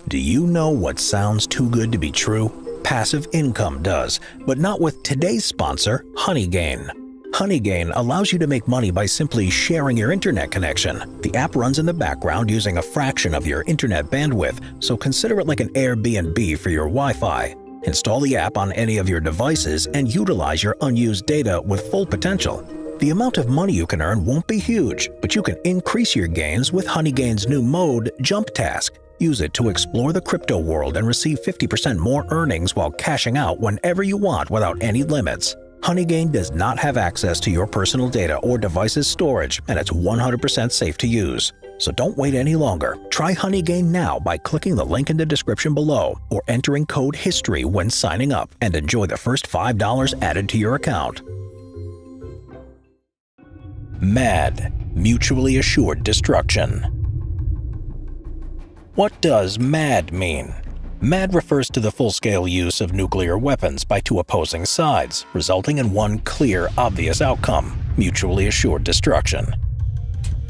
Do you know what sounds too good to be true? Passive income does, but not with today's sponsor, Honeygain. Honeygain allows you to make money by simply sharing your internet connection. The app runs in the background using a fraction of your internet bandwidth, so consider it like an Airbnb for your Wi-Fi. Install the app on any of your devices and utilize your unused data with full potential. The amount of money you can earn won't be huge, but you can increase your gains with Honeygain's new mode, Jump Task. Use it to explore the crypto world and receive 50% more earnings while cashing out whenever you want without any limits. Honeygain does not have access to your personal data or device's storage, and it's 100% safe to use. So don't wait any longer. Try Honeygain now by clicking the link in the description below or entering code HISTORY when signing up, and enjoy the first $5 added to your account. MAD, Mutually Assured Destruction. What does MAD mean? MAD refers to the full-scale use of nuclear weapons by two opposing sides, resulting in one clear, obvious outcome: mutually assured destruction.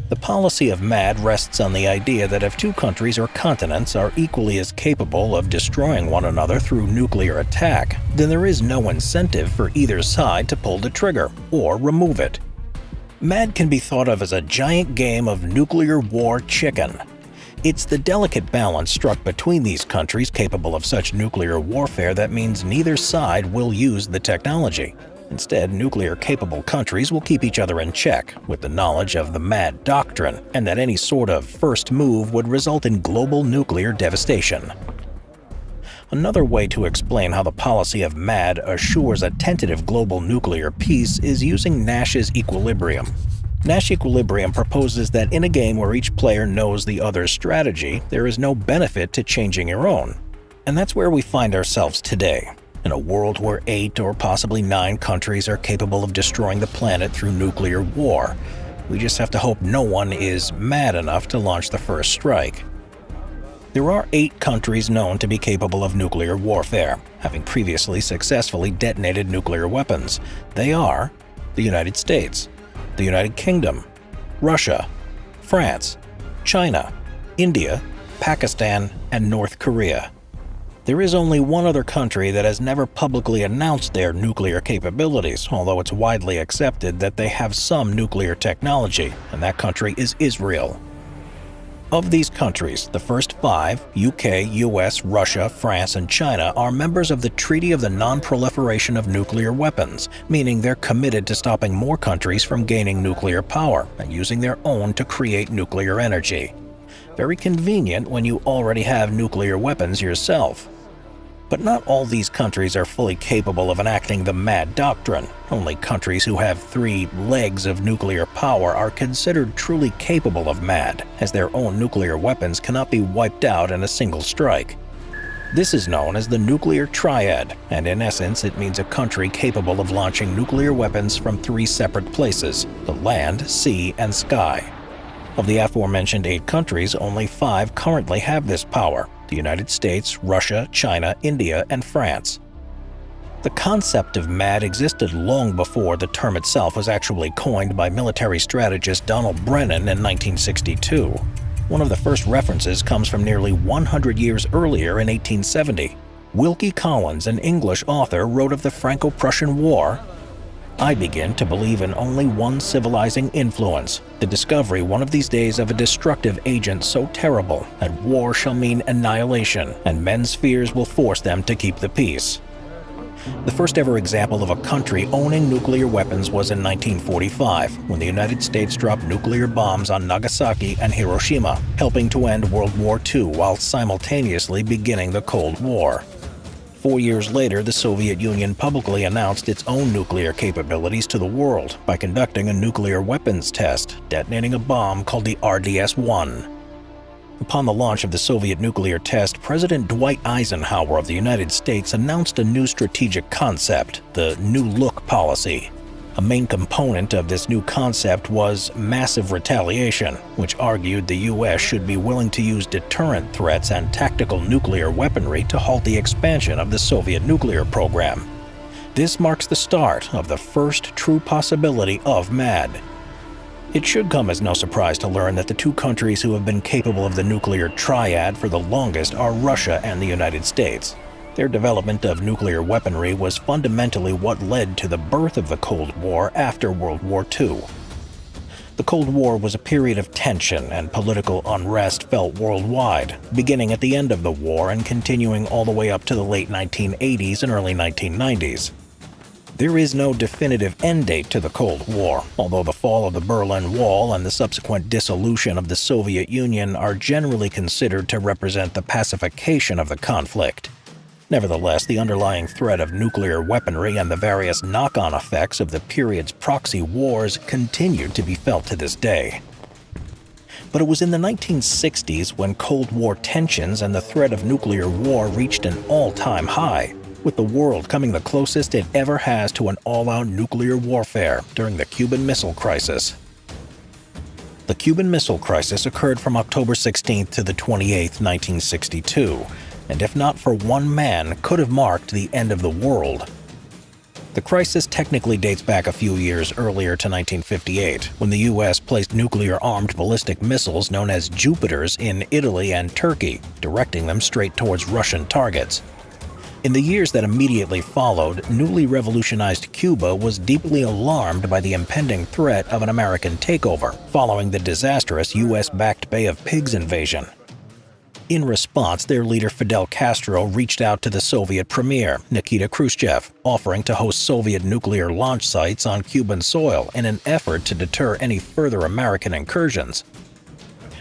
The policy of MAD rests on the idea that if two countries or continents are equally as capable of destroying one another through nuclear attack, then there is no incentive for either side to pull the trigger or remove it. MAD can be thought of as a giant game of nuclear war chicken. It's the delicate balance struck between these countries capable of such nuclear warfare that means neither side will use the technology. Instead, nuclear-capable countries will keep each other in check with the knowledge of the MAD doctrine, and that any sort of first move would result in global nuclear devastation. Another way to explain how the policy of MAD assures a tentative global nuclear peace is using Nash's equilibrium. Nash equilibrium proposes that in a game where each player knows the other's strategy, there is no benefit to changing your own. And that's where we find ourselves today, in a world where 8 or possibly 9 countries are capable of destroying the planet through nuclear war. We just have to hope no one is mad enough to launch the first strike. There are 8 countries known to be capable of nuclear warfare, having previously successfully detonated nuclear weapons. They are the United States, the United Kingdom, Russia, France, China, India, Pakistan, and North Korea. There is only one other country that has never publicly announced their nuclear capabilities, although it's widely accepted that they have some nuclear technology, and that country is Israel. Of these countries, the first 5, UK, US, Russia, France, and China, are members of the Treaty of the Non-Proliferation of Nuclear Weapons, meaning they're committed to stopping more countries from gaining nuclear power and using their own to create nuclear energy. Very convenient when you already have nuclear weapons yourself. But not all these countries are fully capable of enacting the MAD doctrine. Only countries who have 3 legs of nuclear power are considered truly capable of MAD, as their own nuclear weapons cannot be wiped out in a single strike. This is known as the nuclear triad, and in essence it means a country capable of launching nuclear weapons from 3 separate places: the land, sea, and sky. Of the aforementioned 8 countries, only 5 currently have this power: the United States, Russia, China, India, and France. The concept of MAD existed long before the term itself was actually coined by military strategist Donald Brennan in 1962. One of the first references comes from nearly 100 years earlier in 1870. Wilkie Collins, an English author, wrote of the Franco-Prussian War, "I begin to believe in only one civilizing influence, the discovery one of these days of a destructive agent so terrible that war shall mean annihilation, and men's fears will force them to keep the peace." The first ever example of a country owning nuclear weapons was in 1945, when the United States dropped nuclear bombs on Nagasaki and Hiroshima, helping to end World War II while simultaneously beginning the Cold War. 4 years later, the Soviet Union publicly announced its own nuclear capabilities to the world by conducting a nuclear weapons test, detonating a bomb called the RDS-1. Upon the launch of the Soviet nuclear test, President Dwight Eisenhower of the United States announced a new strategic concept, the New Look policy. A main component of this new concept was massive retaliation, which argued the U.S. should be willing to use deterrent threats and tactical nuclear weaponry to halt the expansion of the Soviet nuclear program. This marks the start of the first true possibility of MAD. It should come as no surprise to learn that the two countries who have been capable of the nuclear triad for the longest are Russia and the United States. Their development of nuclear weaponry was fundamentally what led to the birth of the Cold War after World War II. The Cold War was a period of tension and political unrest felt worldwide, beginning at the end of the war and continuing all the way up to the late 1980s and early 1990s. There is no definitive end date to the Cold War, although the fall of the Berlin Wall and the subsequent dissolution of the Soviet Union are generally considered to represent the pacification of the conflict. Nevertheless, the underlying threat of nuclear weaponry and the various knock-on effects of the period's proxy wars continued to be felt to this day. But it was in the 1960s when Cold War tensions and the threat of nuclear war reached an all-time high, with the world coming the closest it ever has to an all-out nuclear warfare during the Cuban Missile Crisis. The Cuban Missile Crisis occurred from October 16th to the 28th, 1962, and if not for one man, could have marked the end of the world. The crisis technically dates back a few years earlier to 1958, when the U.S. placed nuclear-armed ballistic missiles known as Jupiters in Italy and Turkey, directing them straight towards Russian targets. In the years that immediately followed, newly revolutionized Cuba was deeply alarmed by the impending threat of an American takeover, following the disastrous U.S.-backed Bay of Pigs invasion. In response, their leader Fidel Castro reached out to the Soviet premier, Nikita Khrushchev, offering to host Soviet nuclear launch sites on Cuban soil in an effort to deter any further American incursions.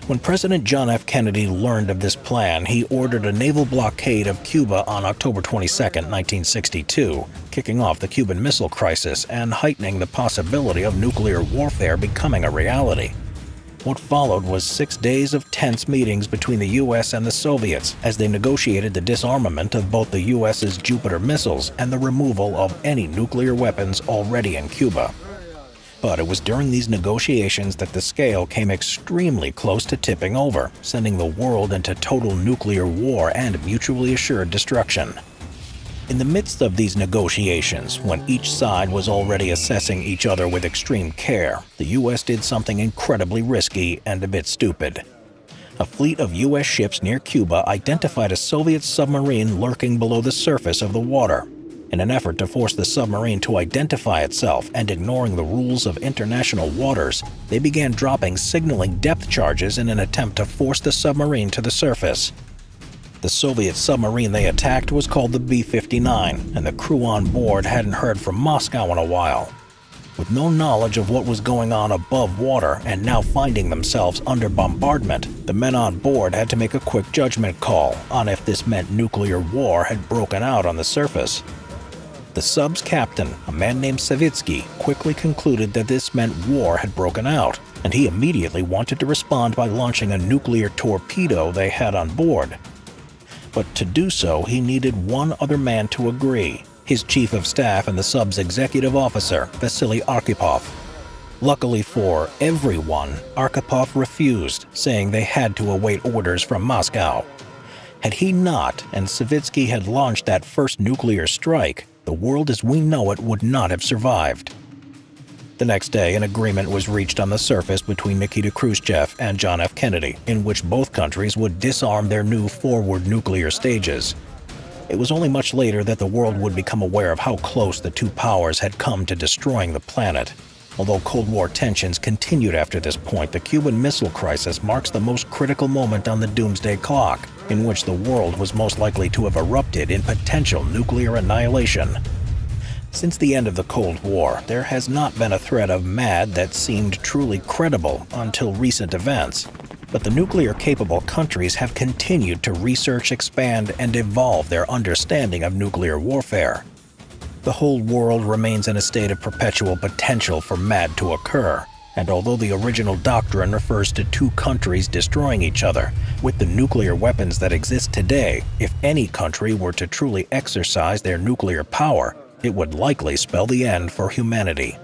When President John F. Kennedy learned of this plan, he ordered a naval blockade of Cuba on October 22, 1962, kicking off the Cuban Missile Crisis and heightening the possibility of nuclear warfare becoming a reality. What followed was 6 days of tense meetings between the U.S. and the Soviets as they negotiated the disarmament of both the U.S.'s Jupiter missiles and the removal of any nuclear weapons already in Cuba. But it was during these negotiations that the scale came extremely close to tipping over, sending the world into total nuclear war and mutually assured destruction. In the midst of these negotiations, when each side was already assessing each other with extreme care, the U.S. did something incredibly risky and a bit stupid. A fleet of U.S. ships near Cuba identified a Soviet submarine lurking below the surface of the water. In an effort to force the submarine to identify itself and ignoring the rules of international waters, they began dropping signaling depth charges in an attempt to force the submarine to the surface. The Soviet submarine they attacked was called the B-59, and the crew on board hadn't heard from Moscow in a while. With no knowledge of what was going on above water and now finding themselves under bombardment, the men on board had to make a quick judgment call on if this meant nuclear war had broken out on the surface. The sub's captain, a man named Savitsky, quickly concluded that this meant war had broken out, and he immediately wanted to respond by launching a nuclear torpedo they had on board. But to do so, he needed one other man to agree, his chief of staff and the sub's executive officer, Vasily Arkhipov. Luckily for everyone, Arkhipov refused, saying they had to await orders from Moscow. Had he not, and Savitsky had launched that first nuclear strike, the world as we know it would not have survived. The next day, an agreement was reached on the surface between Nikita Khrushchev and John F. Kennedy, in which both countries would disarm their new forward nuclear stages. It was only much later that the world would become aware of how close the two powers had come to destroying the planet. Although Cold War tensions continued after this point, the Cuban Missile Crisis marks the most critical moment on the doomsday clock, in which the world was most likely to have erupted in potential nuclear annihilation. Since the end of the Cold War, there has not been a threat of MAD that seemed truly credible until recent events. But the nuclear-capable countries have continued to research, expand, and evolve their understanding of nuclear warfare. The whole world remains in a state of perpetual potential for MAD to occur, and although the original doctrine refers to two countries destroying each other, with the nuclear weapons that exist today, if any country were to truly exercise their nuclear power, it would likely spell the end for humanity.